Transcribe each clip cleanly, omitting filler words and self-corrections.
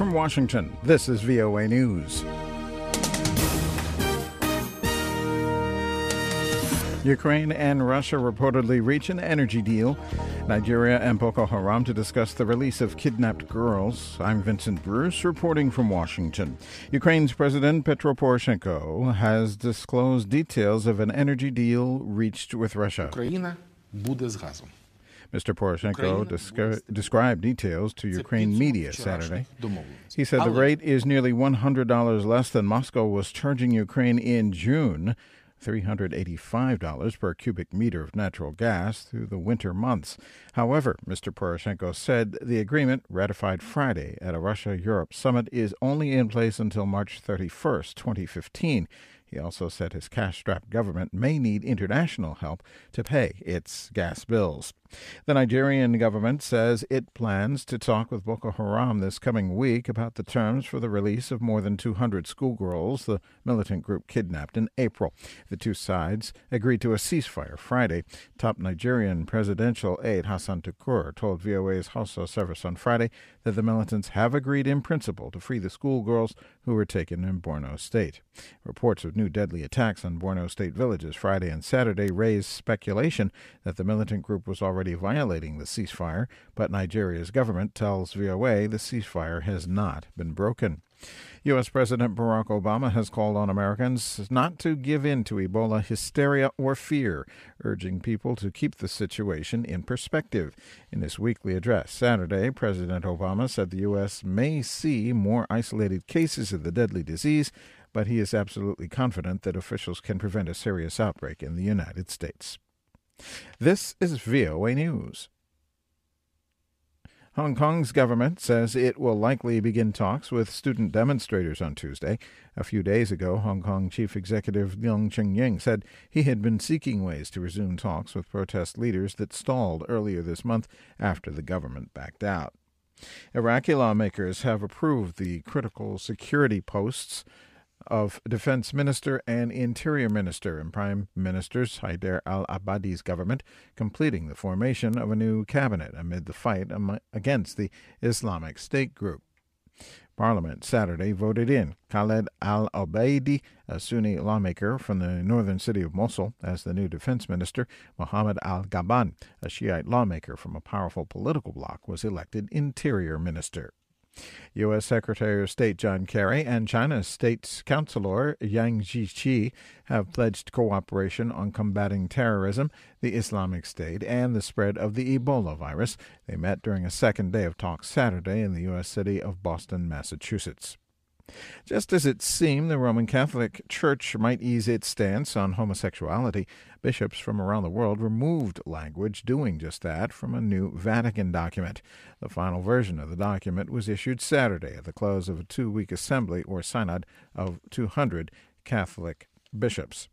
from Washington, this is VOA News. Ukraine and Russia reportedly reach an energy deal. Nigeria and Boko Haram to discuss the release of kidnapped girls. I'm Vincent Bruce reporting from Washington. Ukraine's President Petro Poroshenko has disclosed details of an energy deal reached with Russia. Україна буде з газом. Mr. Poroshenko described details to Ukraine media Saturday. He said the rate is nearly $100 less than Moscow was charging Ukraine in June, $385 per cubic meter of natural gas through the winter months. However, Mr. Poroshenko said the agreement, ratified Friday at a Russia-Europe summit, is only in place until March 31st, 2015. He also said his cash-strapped government may need international help to pay its gas bills. The Nigerian government says it plans to talk with Boko Haram this coming week about the terms for the release of more than 200 schoolgirls the militant group kidnapped in April. The two sides agreed to a ceasefire Friday. Top Nigerian presidential aide Hassan Tukur told VOA's Hausa service on Friday that the militants have agreed in principle to free the schoolgirls who were taken in Borno State. Reports of new deadly attacks on Borno State villages Friday and Saturday raised speculation that the militant group was already violating the ceasefire, but Nigeria's government tells VOA the ceasefire has not been broken. U.S. President Barack Obama has called on Americans not to give in to Ebola hysteria or fear, urging people to keep the situation in perspective. In his weekly address Saturday, President Obama said the U.S. may see more isolated cases of the deadly disease, but he is absolutely confident that officials can prevent a serious outbreak in the United States. This is VOA News. Hong Kong's government says it will likely begin talks with student demonstrators on Tuesday. A few days ago, Hong Kong Chief Executive Leung Ching-ying said he had been seeking ways to resume talks with protest leaders that stalled earlier this month after the government backed out. Iraqi lawmakers have approved the critical security posts of Defense Minister and Interior Minister in Prime Minister Haider al-Abadi's government, completing the formation of a new cabinet amid the fight against the Islamic State group. Parliament Saturday voted in Khaled al-Obeidi, a Sunni lawmaker from the northern city of Mosul, as the new defense minister. Mohammed al-Gaban, a Shiite lawmaker from a powerful political bloc, was elected interior minister. U.S. Secretary of State John Kerry and China's State Councilor Yang Jiechi have pledged cooperation on combating terrorism, the Islamic State, and the spread of the Ebola virus. They met during a second day of talks Saturday in the U.S. city of Boston, Massachusetts. Just as it seemed the Roman Catholic Church might ease its stance on homosexuality, bishops from around the world removed language doing just that from a new Vatican document. The final version of the document was issued Saturday at the close of a 2-week assembly or synod of 200 Catholic bishops.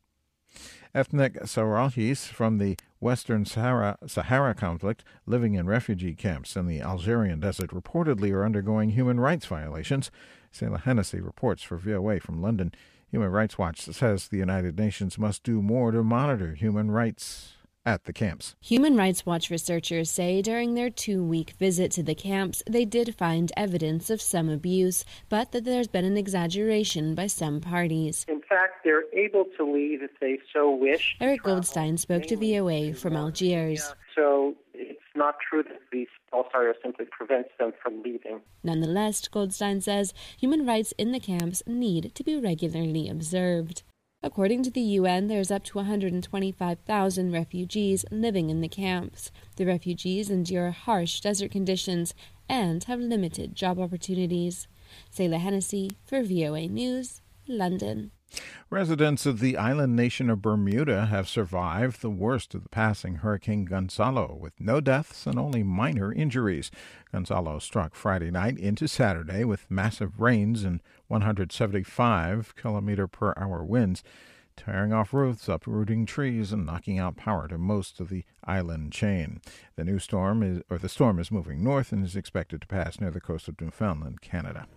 Ethnic Sahrawis from the Western Sahara conflict living in refugee camps in the Algerian desert reportedly are undergoing human rights violations. Selah Hennessy reports for VOA from London. Human Rights Watch says the United Nations must do more to monitor human rights at the camps. Human Rights Watch researchers say during their 2-week visit to the camps, they did find evidence of some abuse, but that there's been an exaggeration by some parties. In fact, they're able to leave if they so wish. Eric Goldstein spoke to VOA from Algiers. So it's not true that these falsifiers simply prevents them from leaving. Nonetheless, Goldstein says human rights in the camps need to be regularly observed. According to the UN, there's up to 125,000 refugees living in the camps. The refugees endure harsh desert conditions and have limited job opportunities. Selah Hennessy for VOA News, London. Residents of the island nation of Bermuda have survived the worst of the passing Hurricane Gonzalo with no deaths and only minor injuries. Gonzalo struck Friday night into Saturday with massive rains and 175-kilometer-per-hour winds, tearing off roofs, uprooting trees, and knocking out power to most of the island chain. The storm is moving north and is expected to pass near the coast of Newfoundland, Canada.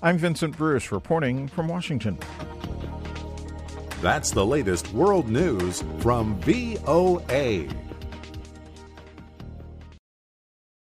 I'm Vincent Bruce reporting from Washington. That's the latest world news from VOA.